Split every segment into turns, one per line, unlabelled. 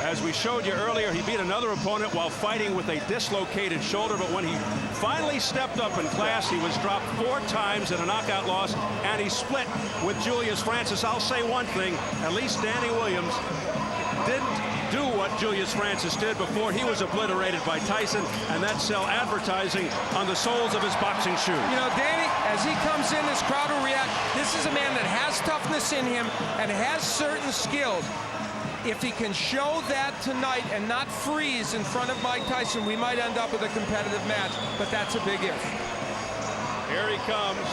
As we showed you earlier, he beat another opponent while fighting with a dislocated shoulder, but when he finally stepped up in class, he was dropped 4 times in a knockout loss, and he split with Julius Francis. I'll say one thing, at least Danny Williams didn't do what Julius Francis did before he was obliterated by Tyson, and that's sell advertising on the soles of his boxing shoes.
You know, Danny, as he comes in, this crowd will react. This is a man that has toughness in him and has certain skills. If he can show that tonight and not freeze in front of Mike Tyson, we might end up with a competitive match, but that's a big if.
Here he comes.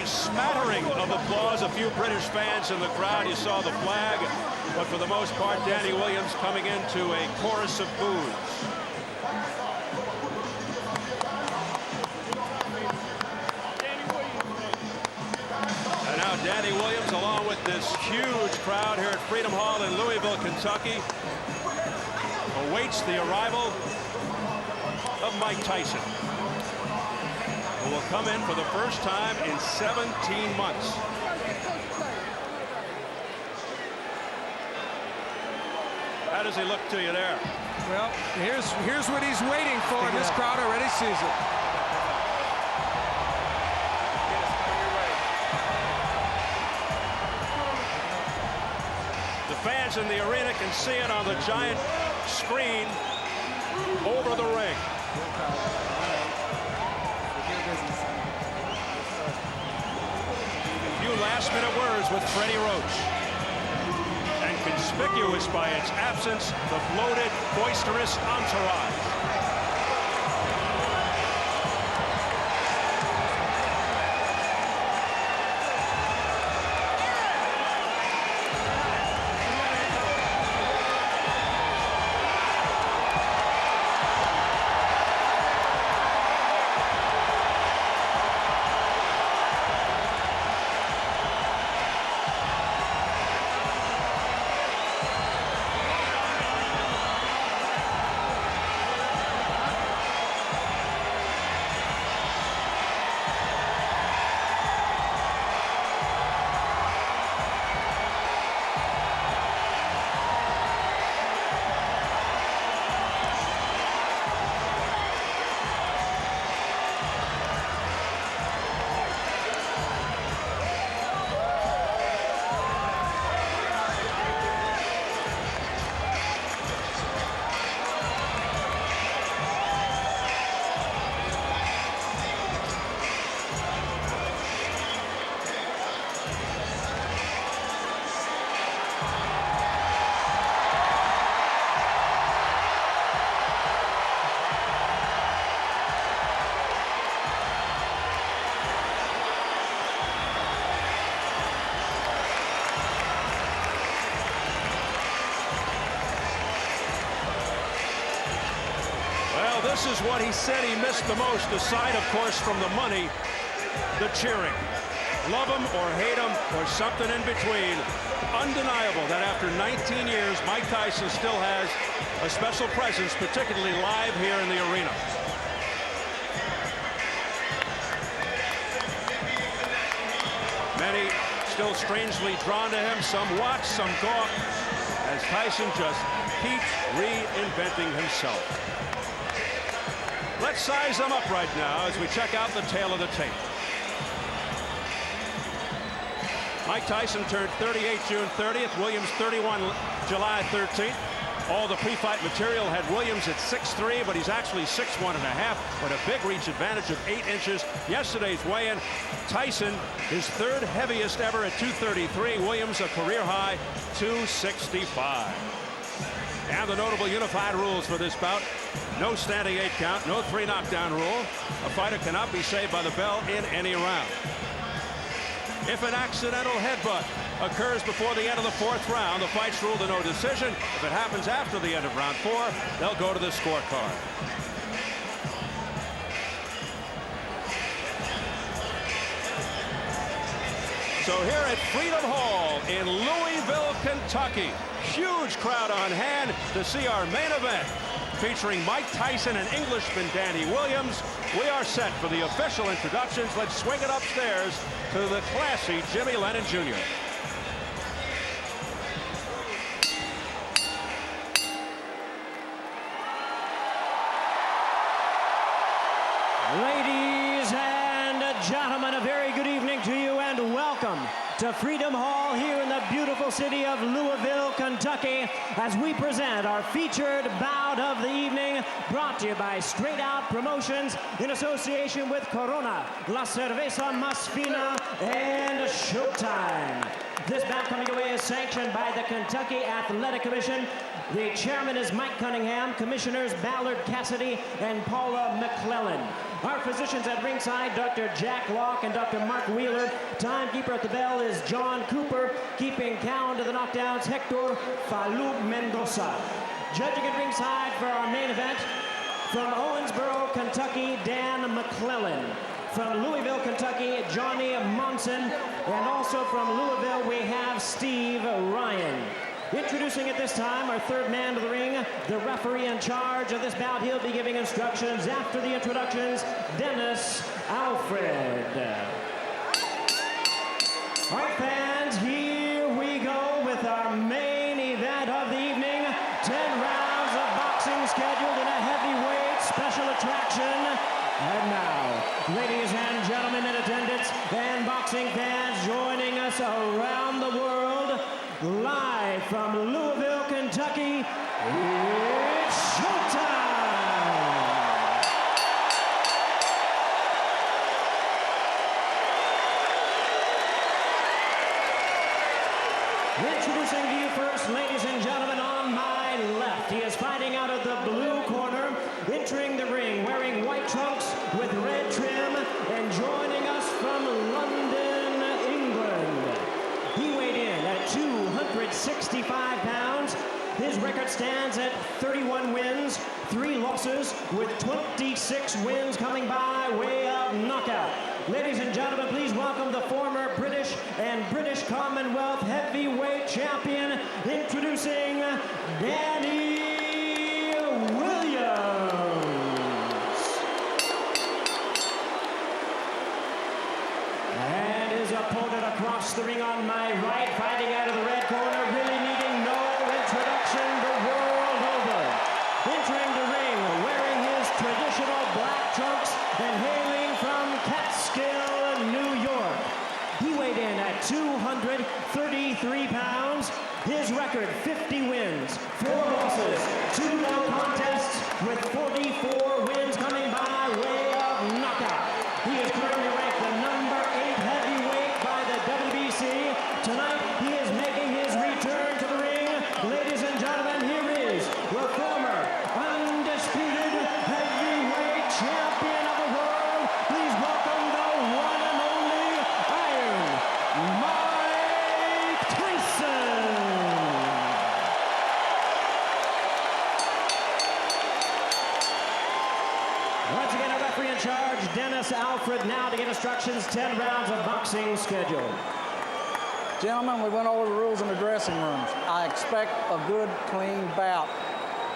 Smattering of applause, a few British fans in the crowd. You saw the flag, but for the most part, Danny Williams coming into a chorus of boos. And now Danny Williams, along with this huge crowd here at Freedom Hall in Louisville, Kentucky, awaits the arrival of Mike Tyson, who will come in for the first time in 17 months. How does he look to you there?
Well, here's what he's waiting for, and this crowd already sees it.
The fans in the arena can see it on the giant screen over the ring. Last-minute words with Freddie Roach. And conspicuous by its absence, the bloated, boisterous entourage. This is what he said he missed the most, aside, of course, from the money, the cheering. Love him or hate him or something in between. Undeniable that after 19 years, Mike Tyson still has a special presence, particularly live here in the arena. Many still strangely drawn to him. Some watch, some gawk, as Tyson just keeps reinventing himself. Let's size them up right now as we check out the tail of the tape. Mike Tyson turned 38 June 30th. Williams 31 July 13th. All the pre-fight material had Williams at 6'3", but he's actually 6'1.5", with a big reach advantage of 8 inches. Yesterday's weigh-in, Tyson, his third heaviest ever at 233. Williams, a career high, 265. And the notable unified rules for this bout: no standing 8 count, no 3 knockdown rule. A fighter cannot be saved by the bell in any round. If an accidental headbutt occurs before the end of the 4th round, the fight's ruled a no decision. If it happens after the end of round 4, they'll go to the scorecard. So here at Freedom Hall in Louisville, Kentucky, huge crowd on hand to see our main event, featuring Mike Tyson and Englishman Danny Williams. We are set for the official introductions. Let's swing it upstairs to the classy Jimmy Lennon Jr.
Ladies and gentlemen, a very good evening to you and welcome to Freedom Hall here in the beautiful city of Louisville, Kentucky, as we present our featured bout of the evening, brought to you by Straight Out Promotions in association with Corona, La Cerveza Más Fina, and Showtime. This bout coming away is sanctioned by the Kentucky Athletic Commission. The chairman is Mike Cunningham, commissioners Ballard Cassidy and Paula McClellan. Our physicians at ringside, Dr. Jack Locke and Dr. Mark Wheeler. Timekeeper at the bell is John Cooper. Keeping count of the knockdowns, Hector Falou Mendoza. Judging at ringside for our main event, from Owensboro, Kentucky, Dan McClellan. From Louisville, Kentucky, Johnny Monson. And also from Louisville, we have Steve Ryan. Introducing at this time our third man to the ring, the referee in charge of this bout. He'll be giving instructions after the introductions, Dennis Alfred. All right, fans, here we go with our main event of the evening. 10 rounds of boxing scheduled in a heavyweight special attraction. And now, ladies and gentlemen in attendance and boxing fans joining us around the world, live from Louisville, Kentucky, it's showtime! Introducing to you first, ladies and gentlemen, on my left, he is fighting out of the blue corner, entering the ring, wearing white trunks with red trim, and joining us from London, England. He weighed in at 265 pounds. His record stands at 31 wins, 3 losses, with 26 wins coming by way of knockout. Ladies and gentlemen, please welcome the former British and British Commonwealth heavyweight champion, introducing Danny Williams. And his opponent across the ring on my right, fighting out of the red corner, really needing no introduction the world over. Entering the ring, wearing his traditional black trunks and hailing from Catskill, New York. He weighed in at 233 pounds. His record, 50 wins, 4 losses, 2 no contests, with 44 wins coming by way of knockout. He is currently ranked the number 8 heavyweight by the WBC. Tonight, he is making his return to the ring. Ladies and gentlemen, here is the former undisputed heavyweight champion of the world. Please welcome the one and only Iron Mike Tyson. Once again, our referee in charge, Dennis Alfred, now to give instructions, 10 rounds of boxing scheduled.
Gentlemen, we went over the rules in the dressing rooms. I expect a good, clean bout.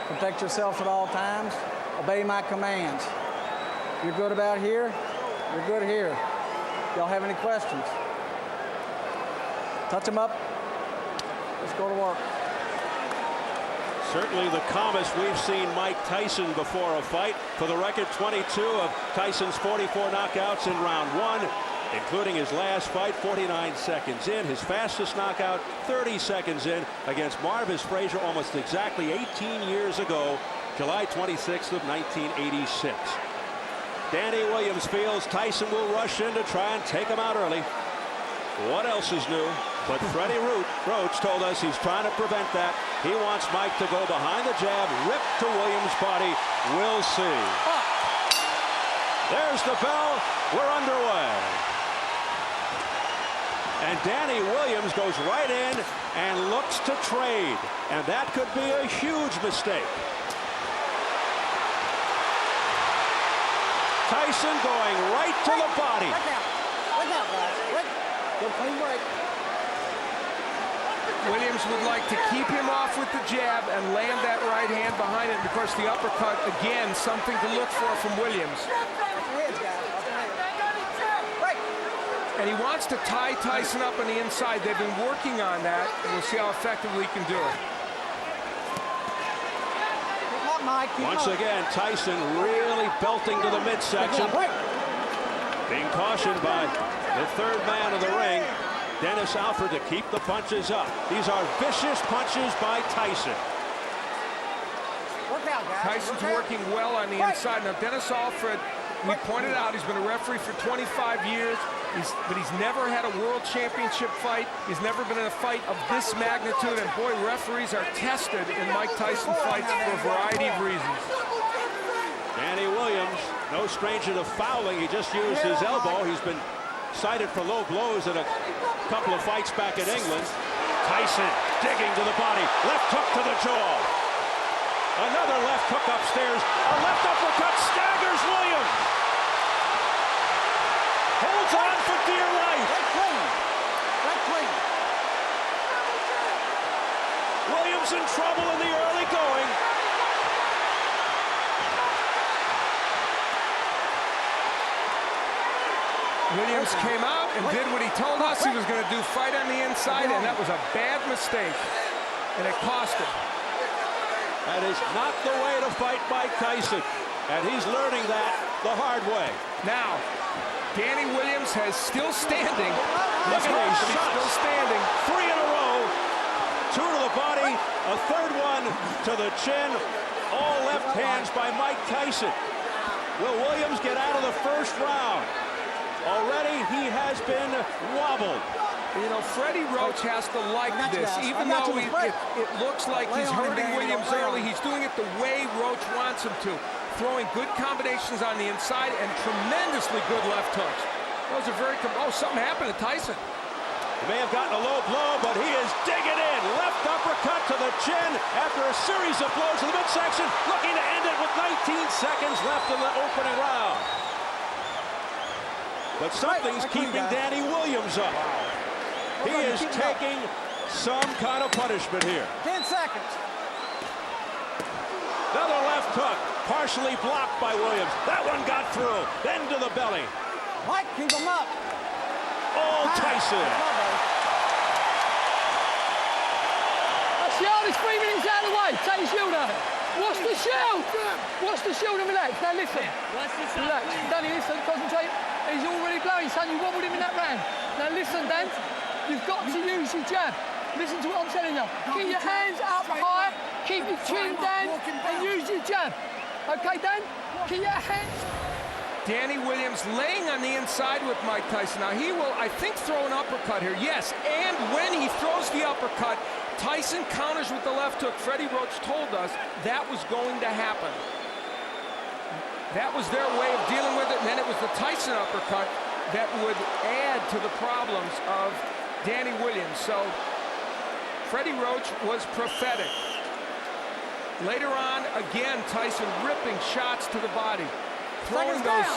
Protect yourselves at all times. Obey my commands. You're good about here, you're good here. Y'all have any questions? Touch them up. Let's go to work.
Certainly the calmest we've seen Mike Tyson before a fight. For the record, 22 of Tyson's 44 knockouts in round 1. including his last fight 49 seconds in. His fastest knockout 30 seconds in against Marvis Frazier almost exactly 18 years ago, July 26th of 1986. Danny Williams feels Tyson will rush in to try and take him out early. What else is new? But Freddie Roach told us he's trying to prevent that. He wants Mike to go behind the jab, rip to Williams' body. We'll see. There's the bell. We're underway. And Danny Williams goes right in and looks to trade. And that could be a huge mistake. Tyson going right to the body.
Look out, guys. Good clean break.
Williams would like to keep him off with the jab and land that right hand behind it. And of course, the uppercut, again, something to look for from Williams. And he wants to tie Tyson up on the inside. They've been working on that. And we'll see how effectively he can do it.
Once again, Tyson really belting to the midsection. Being cautioned by the third man of the ring, Dennis Alford, to keep the punches up. These are vicious punches by Tyson.
Tyson's working well on the inside. Now, Dennis Alford, we pointed out, he's been a referee for 25 years, but he's never had a world championship fight. He's never been in a fight of this magnitude, and boy, referees are tested in Mike Tyson fights for a variety of reasons.
Danny Williams, no stranger to fouling. He just used his elbow. He's been cited for low blows in a couple of fights back in England. Tyson digging to the body. Left hook to the jaw. Another left hook upstairs. A left uppercut staggers Williams. Holds on for dear life. Williams in trouble in the early going.
Williams came out and did what he told us he was going to do, fight on the inside, and that was a bad mistake, and it cost him.
That is not the way to fight Mike Tyson, and he's learning that the hard way.
Now, Danny Williams has still standing.
Look at these shots.
Still standing.
3 in a row. 2 to the body, a third one to the chin. All left hands by Mike Tyson. Will Williams get out of the first round? Already he has been wobbled.
You know, Freddie Roach has to like this, even though it looks like he's hurting Williams early. He's doing it the way Roach wants him to, throwing good combinations on the inside and tremendously good left hooks. Those are very, something happened to Tyson.
He may have gotten a low blow, but he is digging in. Left uppercut to the chin after a series of blows to the midsection, looking to end it with 19 seconds left in the opening round. But something's keeping Danny Williams up. He is taking some kind of punishment here.
10 seconds.
Another left hook, partially blocked by Williams. That one got through, then to the belly.
Mike, keep him up.
Oh, Tyson.
That's the hardest 3 minutes out of the way. Take your shield out. What's the shield? What's the shield and relax? Now listen. Relax. Danny, listen, concentrate. He's already blowing, son. You wobbled him in that round. Now listen, Dan. You've got to use your jab. Listen to what I'm telling you. Keep your hands up high. Keep your chin down and use your jab. Okay, Dan? Keep your hands.
Danny Williams laying on the inside with Mike Tyson. Now he will, I think, throw an uppercut here. Yes, and when he throws the uppercut, Tyson counters with the left hook. Freddie Roach told us that was going to happen. That was their way of dealing with it, and then it was the Tyson uppercut that would add to the problems of Danny Williams. So Freddie Roach was prophetic. Later on, again, Tyson ripping shots to the body, throwing those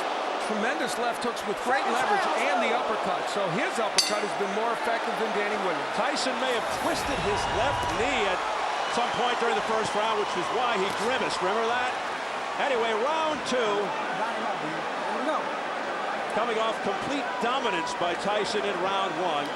tremendous left hooks with great leverage and the uppercut. So his uppercut has been more effective than Danny Williams.
Tyson may have twisted his left knee at some point during the first round, which is why he grimaced. Remember that? Anyway, round 2. Coming off complete dominance by Tyson in round 1.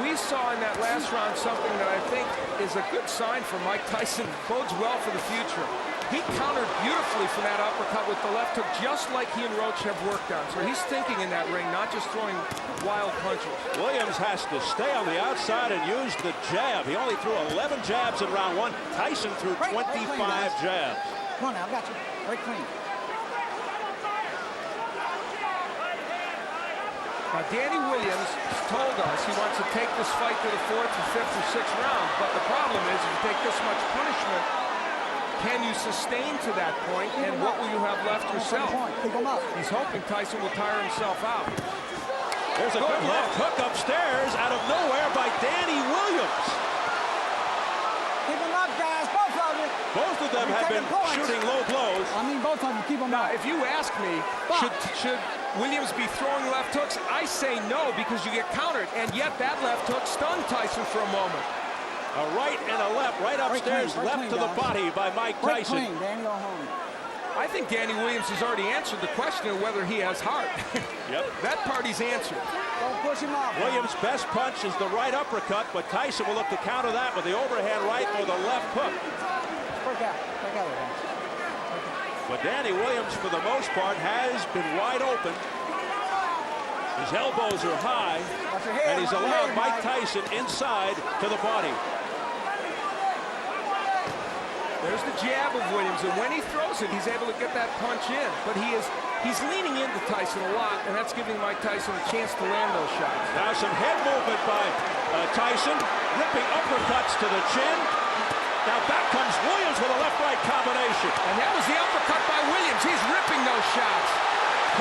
We saw in that last round something that I think is a good sign for Mike Tyson, bodes well for the future. He countered beautifully from that uppercut with the left hook, just like he and Roach have worked on. So he's thinking in that ring, not just throwing wild punches.
Williams has to stay on the outside and use the jab. He only threw 11 jabs in round one. Tyson threw 25 jabs.
Come on now, I got you. Break clean.
Now, Danny Williams told us he wants to take this fight to the 4th or 5th or 6th round, but the problem is if you take this much punishment, can you sustain to that point, and what will you have left yourself?
Keep him up.
He's hoping Tyson will tire himself out.
There's a good left hook upstairs out of nowhere by Danny Williams.
Keep him up, guys, both of you.
Both of them have been shooting low blows.
I mean, both of them, keep them
Now,
up.
if you ask me, should Williams be throwing left hooks? I say no, because you get countered, and yet that left hook stunned Tyson for a moment.
A right and a left, right upstairs, left to the body by Mike Tyson.
Break clean, Danny, go home.
I think Danny Williams has already answered the question of whether he has heart.
Yep.
That party's answered.
Don't push him off.
Williams' best punch is the right uppercut, but Tyson will look to counter that with the overhand right or the left hook.
Break out. Break out of there.
But Danny Williams, for the most part, has been wide open. His elbows are high,
Watch your head,
and he's
watch your
allowed
head,
Mike
Mike.
Tyson inside to the body.
There's the jab of Williams, and when he throws it, he's able to get that punch in. But he's leaning into Tyson a lot, and that's giving Mike Tyson a chance to land those shots.
Now some head movement by Tyson, ripping uppercuts to the chin. Now back comes Williams with a left-right combination.
And that was the uppercut by Williams. He's ripping those shots.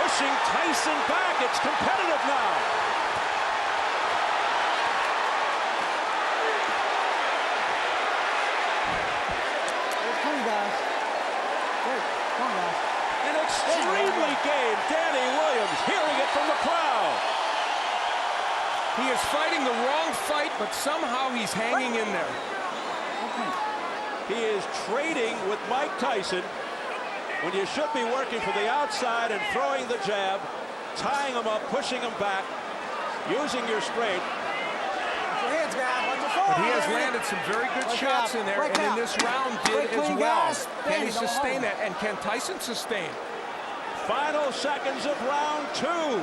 Pushing Tyson back. It's competitive now.
Come on, guys. Wait, come on, guys.
An extremely game Danny Williams, hearing it from the crowd.
He is fighting the wrong fight, but somehow he's hanging in there.
He is trading with Mike Tyson when you should be working from the outside and throwing the jab, tying him up, pushing him back, using your strength.
Watch your heads, guys. Watch your forward.
But he has landed some very good shots in there, and in this round did as well. Can he sustain that, and can Tyson sustain?
Final seconds of round two.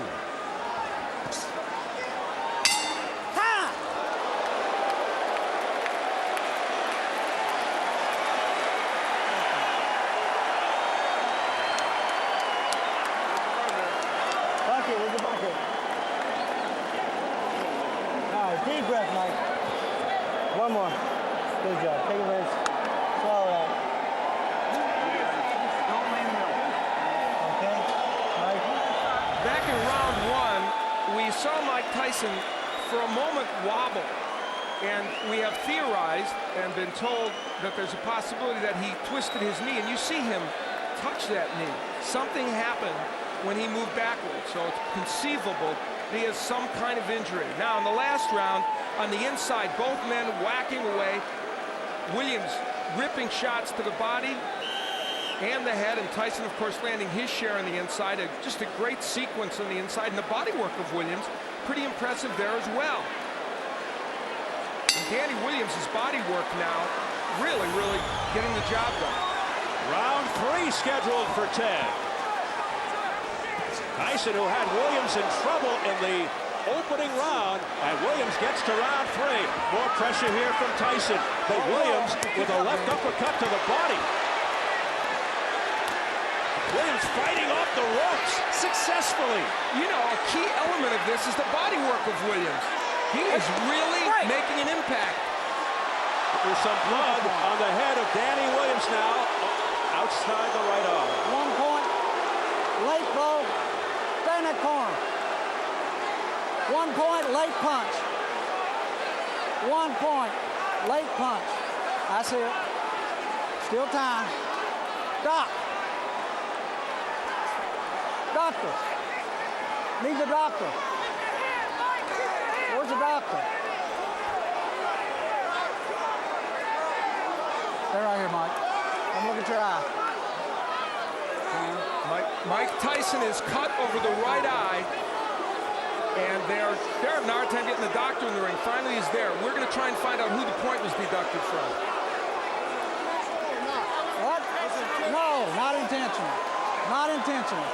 Where's the bucket? All right, deep breath, Mike. One more. Good job. Take a rest. Swallow out. Don't lean middle. Okay, Mike.
Back in round one, we saw Mike Tyson for a moment wobble. And we have theorized and been told that there's a possibility that he twisted his knee. And you see him touch that knee. Something happened when he moved backwards. So it's conceivable he has some kind of injury. Now, in the last round, on the inside, both men whacking away. Williams ripping shots to the body and the head, and Tyson, of course, landing his share on the inside. Just a great sequence on the inside, and the body work of Williams, pretty impressive there as well. And Danny Williams' body work now, really, really getting the job done.
Round three scheduled for Ted. Tyson, who had Williams in trouble in the opening round, and Williams gets to round three. More pressure here from Tyson, but Williams with a left uppercut to the body. Williams fighting off the ropes successfully.
You know, a key element of this is the body work of Williams. He is really making an impact.
There's some blood on the head of Danny Williams now, outside the right arm.
1 point. Late blow. Stay in that corner. 1 point. Late punch. 1 point. Late punch. I see it. Still time. Stop. Doctor. Need the doctor. Where's the doctor? They're right here, Mike. Come look at your eye.
Mike Tyson is cut over the right eye, and they're having a hard time getting the doctor in the ring. Finally, he's there. We're going to try and find out who the point was deducted from.
What? intentional.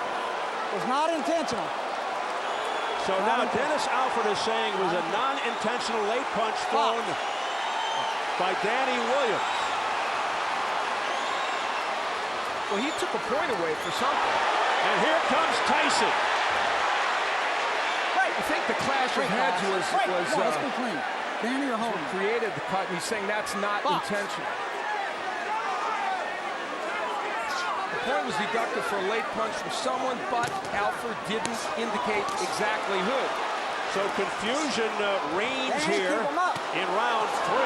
It was not intentional.
So now Dennis Alford is saying it was a non-intentional late punch thrown by Danny Williams.
Well, he took a point away for something.
And here comes Tyson.
I think the clash of heads was
let's be clean. Danny or Holden
created the cut, and he's saying that's not intentional. The point was deducted for a late punch from someone, but Alford didn't indicate exactly who.
So confusion reigns here in round 3.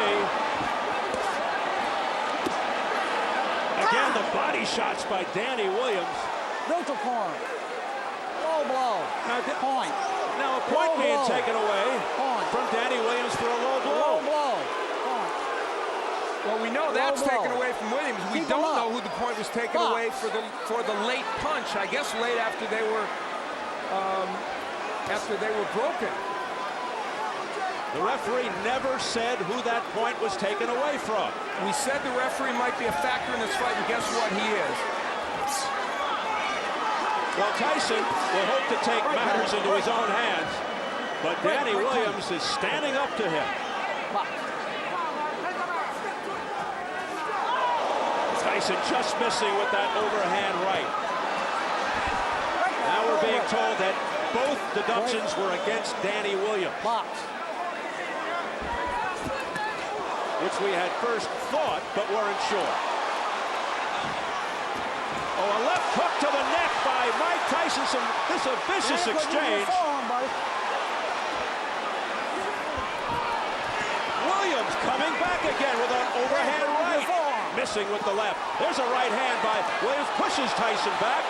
Again, the body shots by Danny Williams.
neutral corner. Low blow. Point.
Now a point
Low
being
blow.
taken away from Danny Williams for a low blow.
Low blow. Point.
Well, we know that's taken away from Williams. We
Keep
don't
him up.
know who the point was taken away for the late punch. I guess late after they were broken.
The referee never said who that point was taken away from.
We said the referee might be a factor in this fight, and guess what? He is.
Well, Tyson will hope to take matters into his own hands, but Danny Williams is standing up to him. Tyson just missing with that overhand right. Now we're being told that both deductions were against Danny Williams, which we had first thought but weren't sure. Oh, a left hook to the neck by Mike Tyson. This is a vicious exchange. Williams coming back again with an overhand right. Missing with the left. There's a right hand by Williams. Pushes Tyson back.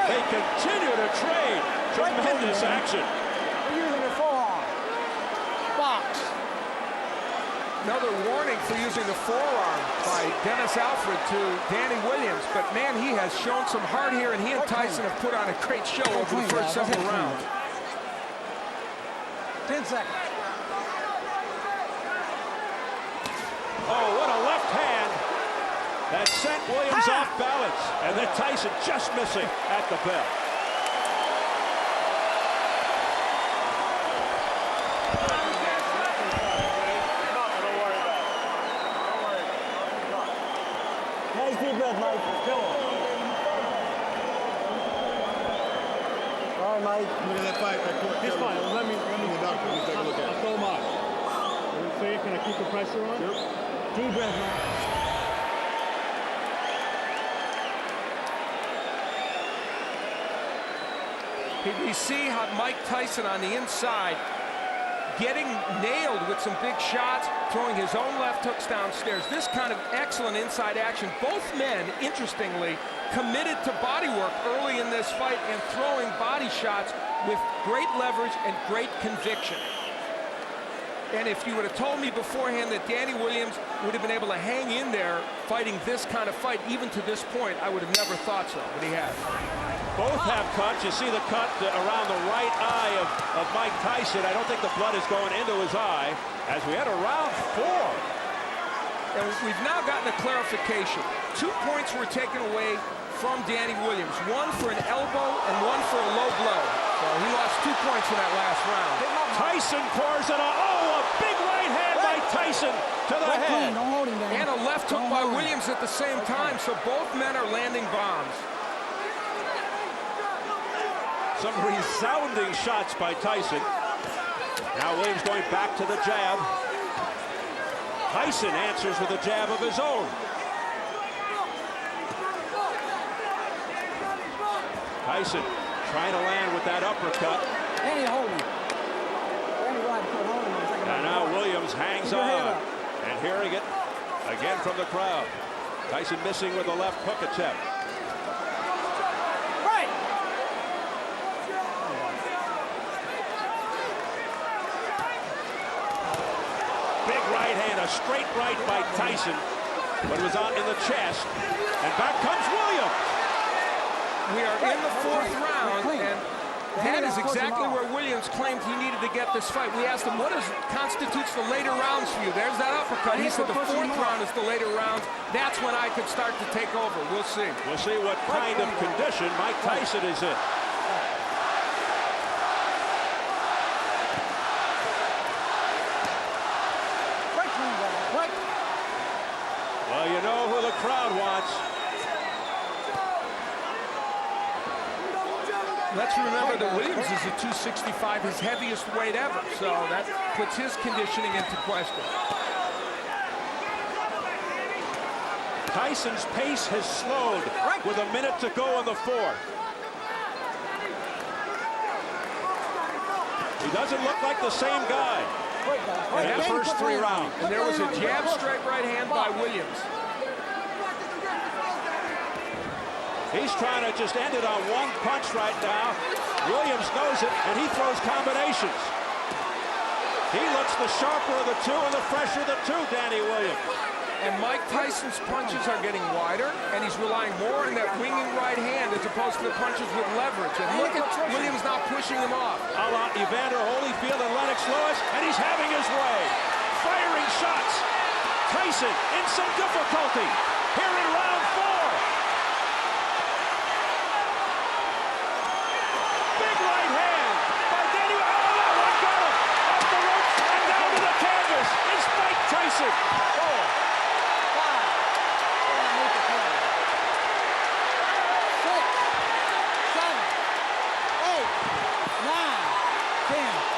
They continue to trade. Tremendous action.
Using the forearm. Box.
Another warning for using the forearm by Dennis Alford to Danny Williams. But, man, he has shown some heart here, and he and Tyson have put on a great show over the first several rounds.
10 seconds.
Oh, what a left hand that sent Williams off balance. And then Tyson just missing at the bell.
Nice deep breath, Mike. Go on. All right, Mike.
Look at that fight.
He's fine. Let me
doctor, let me take a look at it.
I'll throw him out. So you can I keep the pressure on?
Yep.
Deep breath, Mike.
We see how Mike Tyson on the inside getting nailed with some big shots, throwing his own left hooks downstairs. This kind of excellent inside action. Both men, interestingly, committed to body work early in this fight and throwing body shots with great leverage and great conviction. And if you would have told me beforehand that Danny Williams would have been able to hang in there fighting this kind of fight, even to this point, I would have never thought so, but he has.
Both have cuts. You see the cut around the right eye of Mike Tyson. I don't think the blood is going into his eye as we enter round 4.
And we've now gotten a clarification. 2 points were taken away from Danny Williams. One for an elbow and one for a low blow. So he lost 2 points in that last round.
Tyson pours it on. Oh, a big right hand by Tyson to the head.
Don't hold him down.
And a left hook by Williams at the same time. So both men are landing bombs.
Some resounding shots by Tyson. Now Williams going back to the jab. Tyson answers with a jab of his own. Tyson trying to land with that uppercut.
Danny, hold him. Danny, go ahead and hold him.
And now Williams hangs on. And hearing it again from the crowd. Tyson missing with the left hook attempt. Big right hand, a straight right by Tyson, but it was out in the chest. And back comes Williams.
We are in the 4th round, and That is exactly where Williams claimed he needed to get this fight. We asked him, what constitutes the later rounds for you? There's that uppercut. He said the fourth round is the later rounds. That's when I could start to take over. We'll see.
We'll see what kind of condition Mike Tyson is in. Well, you know who the crowd wants.
Let's remember that Williams is a 265, his heaviest weight ever, so that puts his conditioning into question.
Tyson's pace has slowed with a minute to go in the fourth. He doesn't look like the same guy in the first 3 rounds.
And there was a jab straight right hand by Williams.
He's trying to just end it on one punch right now. Williams knows it, and he throws combinations. He looks the sharper of the two and the fresher of the two, Danny Williams.
And Mike Tyson's punches are getting wider, and he's relying more on that winging right hand as opposed to the punches with leverage. And look at Williams not pushing him off.
A la Evander Holyfield and Lennox Lewis, and he's having his way. Firing shots. Tyson in some difficulty here in round 4. Big right hand by Danny. Oh, that one got him. Off the ropes and down to the canvas. It's Mike Tyson.
10.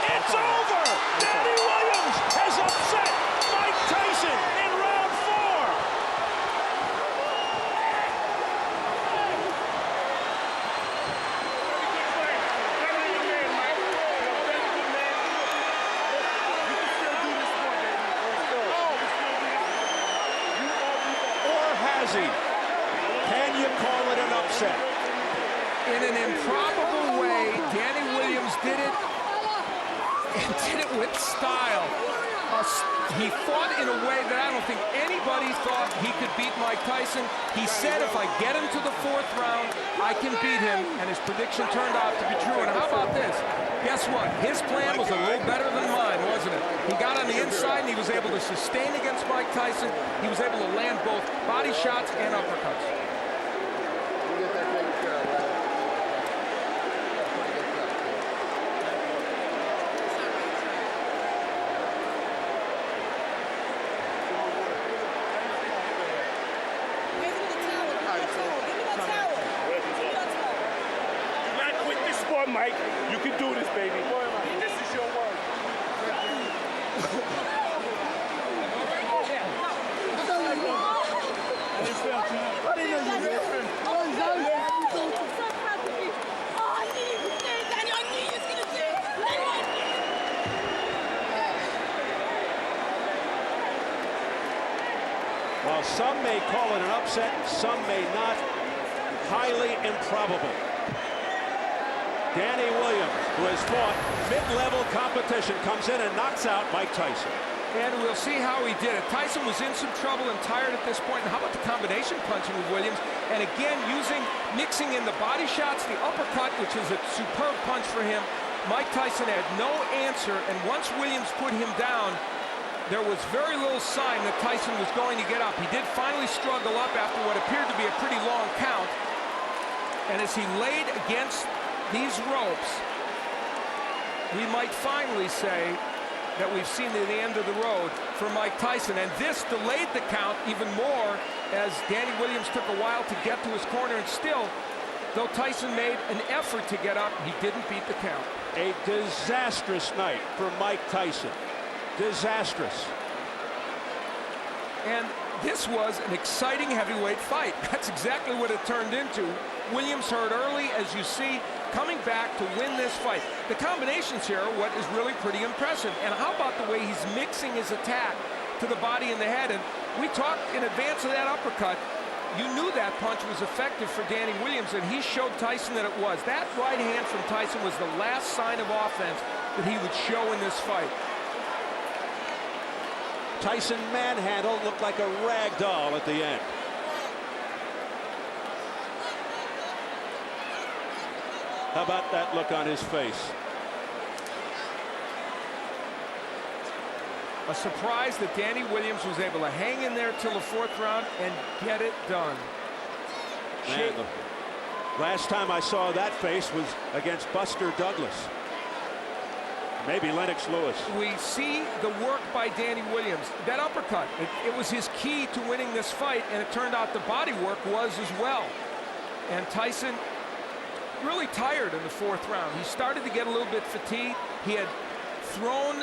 It's over! Danny Williams has upset Mike Tyson in round 4. Or has he? Can you call it an upset?
In an improbable way, Danny Williams did it, and did it with style. He fought in a way that I don't think anybody thought he could beat Mike Tyson. He said, if I get him to the 4th round, I can beat him, and his prediction turned out to be true. And how about this? Guess what? His plan was a little better than mine, wasn't it? He got on the inside, and he was able to sustain against Mike Tyson. He was able to land both body shots and uppercuts.
Mike, you can do this, baby. This is your word.
While some may call it an upset, some may not. Highly improbable. Danny Williams, who has fought mid-level competition, comes in and knocks out Mike Tyson.
And we'll see how he did it. Tyson was in some trouble and tired at this point. And how about the combination punching with Williams? And again, mixing in the body shots, the uppercut, which is a superb punch for him. Mike Tyson had no answer, and once Williams put him down, there was very little sign that Tyson was going to get up. He did finally struggle up after what appeared to be a pretty long count. And as he laid against these ropes, we might finally say that we've seen the end of the road for Mike Tyson. And this delayed the count even more as Danny Williams took a while to get to his corner. And still, though Tyson made an effort to get up, he didn't beat the count.
A disastrous night for Mike Tyson. Disastrous.
And this was an exciting heavyweight fight. That's exactly what it turned into. Williams hurt early, as you see, coming back to win this fight. The combinations here are what is really pretty impressive. And how about the way he's mixing his attack to the body and the head? And we talked in advance of that uppercut. You knew that punch was effective for Danny Williams, and he showed Tyson that it was. That right hand from Tyson was the last sign of offense that he would show in this fight.
Tyson manhandled, looked like a rag doll at the end. How about that look on his face?
A surprise that Danny Williams was able to hang in there till the 4th round and get it done.
Man, the last time I saw that face was against Buster Douglas. Maybe Lennox Lewis.
We see the work by Danny Williams. That uppercut, it was his key to winning this fight, and it turned out the body work was as well. And Tyson really tired in the 4th round. He started to get a little bit fatigued. He had thrown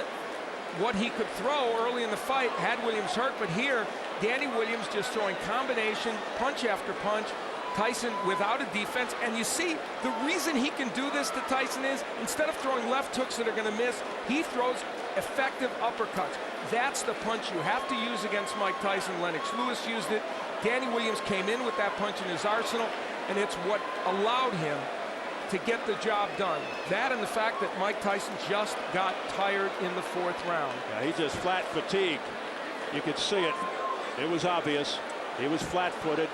what he could throw early in the fight, had Williams hurt, but here, Danny Williams just throwing combination, punch after punch. Tyson without a defense, and you see the reason he can do this to Tyson is instead of throwing left hooks that are going to miss, he throws effective uppercuts. That's the punch you have to use against Mike Tyson. Lennox Lewis used it. Danny Williams came in with that punch in his arsenal, and it's what allowed him to get the job done. That and the fact that Mike Tyson just got tired in the 4th round.
Yeah, he just flat fatigued. You could see it. It was obvious. He was flat-footed.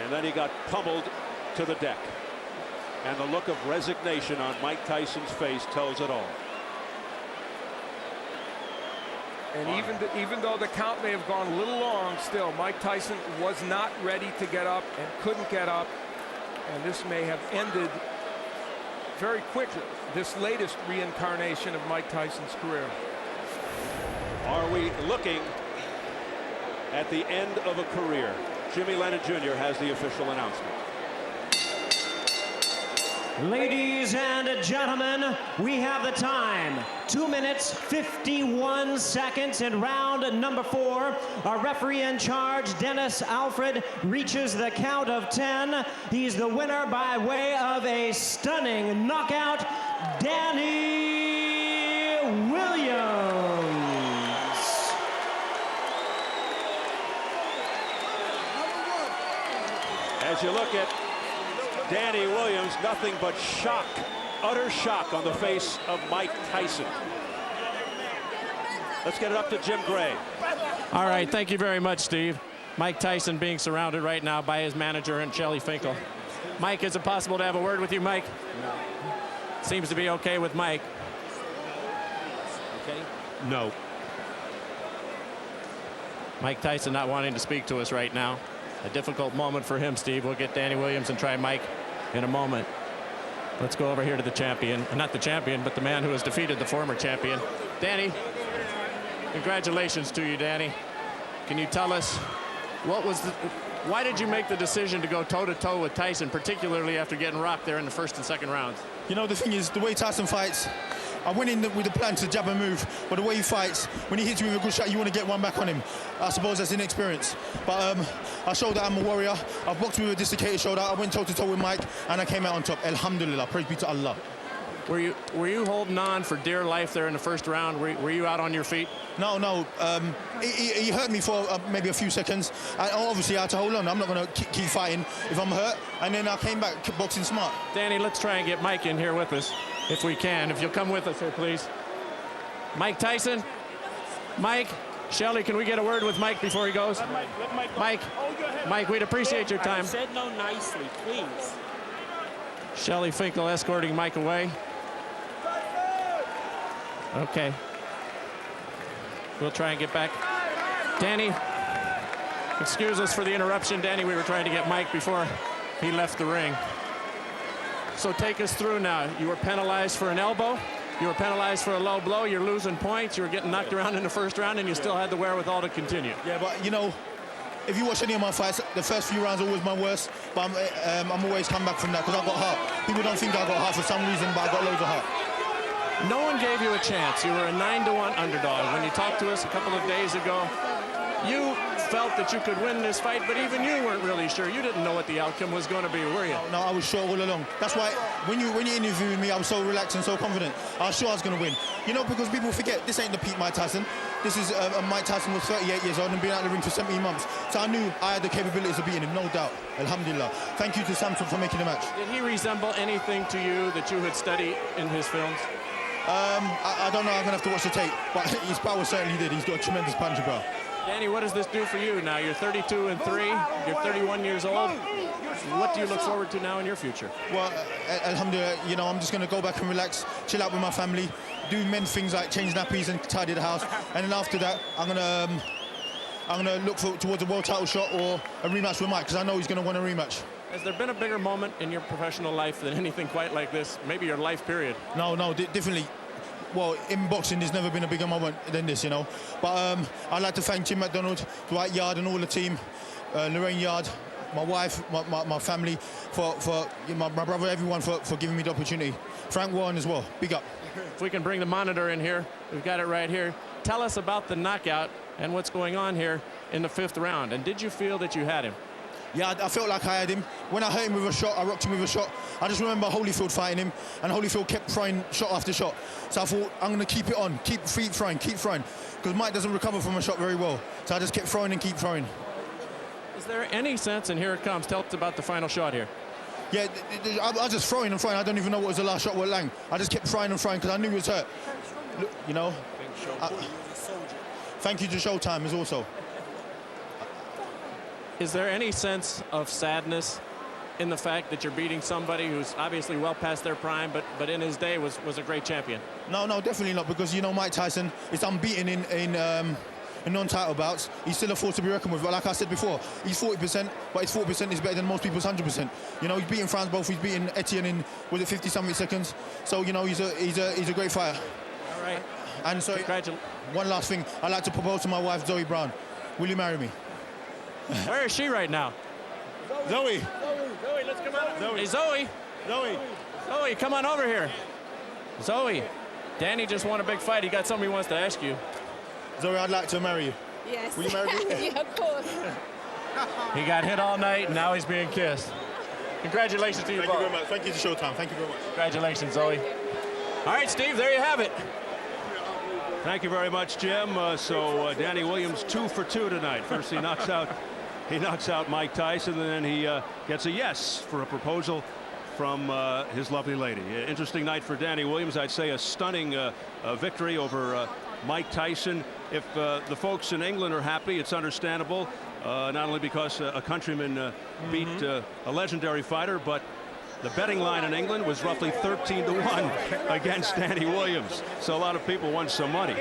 And then he got pummeled to the deck. And the look of resignation on Mike Tyson's face tells it all.
And even though the count may have gone a little long, still, Mike Tyson was not ready to get up and couldn't get up. And this may have ended very quickly, this latest reincarnation of Mike Tyson's career.
Are we looking at the end of a career? Jimmy Lennon Jr. has the official announcement.
Ladies and gentlemen, we have the time. 2 minutes, 51 seconds in round number 4. Our referee in charge, Dennis Alfred, reaches the count of 10. He's the winner by way of a stunning knockout, Danny Williams.
As you look at Danny Williams, nothing but shock, utter shock on the face of Mike Tyson. Let's get it up to Jim Gray.
All right, thank you very much, Steve. Mike Tyson being surrounded right now by his manager and Shelly Finkel. Mike, is it possible to have a word with you, Mike? No. Seems to be okay with Mike.
Okay.
No. Mike Tyson not wanting to speak to us right now. A difficult moment for him, Steve. We'll get Danny Williams and try Mike in a moment. Let's go over here to the champion. Not the champion, but the man who has defeated the former champion. Danny, congratulations to you, Danny. Can you tell us why did you make the decision to go toe-to-toe with Tyson, particularly after getting rocked there in the 1st and 2nd rounds?
You know, the thing is, the way Tyson fights, I went in with the plan to jab and move, but the way he fights, when he hits you with a good shot, you want to get one back on him. I suppose that's inexperience. But I showed that I'm a warrior. I've boxed with a dislocated shoulder. I went toe-to-toe with Mike, and I came out on top. Alhamdulillah, praise be to Allah.
Were you holding on for dear life there in the 1st round? Were you out on your feet?
No. He hurt me for maybe a few seconds. Obviously, I had to hold on. I'm not going to keep fighting if I'm hurt. And then I came back boxing smart.
Danny, let's try and get Mike in here with us, if we can. If you'll come with us here, please. Mike Tyson. Mike, Shelly, can we get a word with Mike before he goes? Mike, we'd appreciate your time.
I said no nicely, please.
Shelly Finkel escorting Mike away. Okay. We'll try and get back. Danny, excuse us for the interruption. Danny, we were trying to get Mike before he left the ring. So take us through now. You were penalized for an elbow. You were penalized for a low blow. You're losing points. You were getting knocked around in the 1st round, and you still had the wherewithal to continue.
Yeah, but, you know, if you watch any of my fights, the first few rounds are always my worst, but I'm always come back from that because I've got heart. People don't think I got heart for some reason, but I got loads of heart.
No one gave you a chance. You were a 9-1 underdog. When you talked to us a couple of days ago, you felt that you could win this fight, but even you weren't really sure. You didn't know what the outcome was going to be, were you?
No, I was sure all along. That's why when you interviewed me, I was so relaxed and so confident. I was sure I was going to win. You know, because people forget, this ain't the peak Mike Tyson. This is Mike Tyson was 38 years old and been out of the ring for 17 months. So I knew I had the capabilities of beating him, no doubt. Alhamdulillah. Thank you to Samson for making the match.
Did he resemble anything to you that you had studied in his films?
I don't know. I'm going to have to watch the tape. But his power certainly did. He's got a tremendous puncher power.
Danny, what does this do for you now? You're 32 and 3. You're 31 years old. What do you look forward to now in your future?
Well, alhamdulillah, you know, I'm just going to go back and relax, chill out with my family, do men things like change nappies and tidy the house. And then after that, I'm going to look towards a world title shot or a rematch with Mike, because I know he's going to want a rematch.
Has there been a bigger moment in your professional life than anything quite like this? Maybe your life period?
No, definitely. Well, in boxing, there's never been a bigger moment than this, you know. But I'd like to thank Jim McDonald, Dwight Yard and all the team, Lorraine Yard, my wife, my family, for my brother, everyone for giving me the opportunity. Frank Warren as well, big up.
If we can bring the monitor in here, we've got it right here. Tell us about the knockout and what's going on here in the 5th round. And did you feel that you had him?
Yeah, I felt like I had him. When I hit him with a shot, I rocked him with a shot. I just remember Holyfield fighting him, and Holyfield kept throwing shot after shot. So I thought, I'm going to keep it on, keep throwing, because Mike doesn't recover from a shot very well. So I just kept throwing and keep throwing.
Is there any sense, and here it comes, tell us about the final shot here.
Yeah, I was just throwing and throwing. I don't even know what was the last shot with Lang. I just kept throwing and throwing because I knew he was hurt. Look, you know. Thank you to Showtime as also.
Is there any sense of sadness in the fact that you're beating somebody who's obviously well past their prime, but in his day was a great champion?
No, definitely not, because, you know, Mike Tyson is unbeaten in non-title bouts. He's still a force to be reckoned with. But like I said before, he's 40%, but his 40% is better than most people's 100%. You know, he's beaten Franz Both, he's beaten Etienne in, was it 50-something seconds? So, you know, he's a great fighter.
All right.
And so, one last thing, I'd like to propose to my wife, Zoe Brown. Will you marry me?
Where is she right now?
Zoe,
let's come on. Hey, Zoe, come on over here. Zoe, Danny just won a big fight. He got something he wants to ask you.
Zoe, I'd like to marry you.
Yes.
Will you marry me?
Yeah, of course.
He got hit all night, and now he's being kissed. Congratulations to you both.
Thank you very much. Thank you to Showtime. Thank you very much.
Congratulations, Zoe. All right, Steve, there you have it.
Thank you very much, Jim. So Danny Williams 2 for 2 tonight. First he knocks out Mike Tyson, and then he gets a yes for a proposal from his lovely lady. Interesting night for Danny Williams. I'd say a stunning victory over Mike Tyson. If the folks in England are happy, it's understandable. Not only because a countryman beat a legendary fighter, but the betting line in England was roughly 13-1 against Danny Williams. So a lot of people won some money.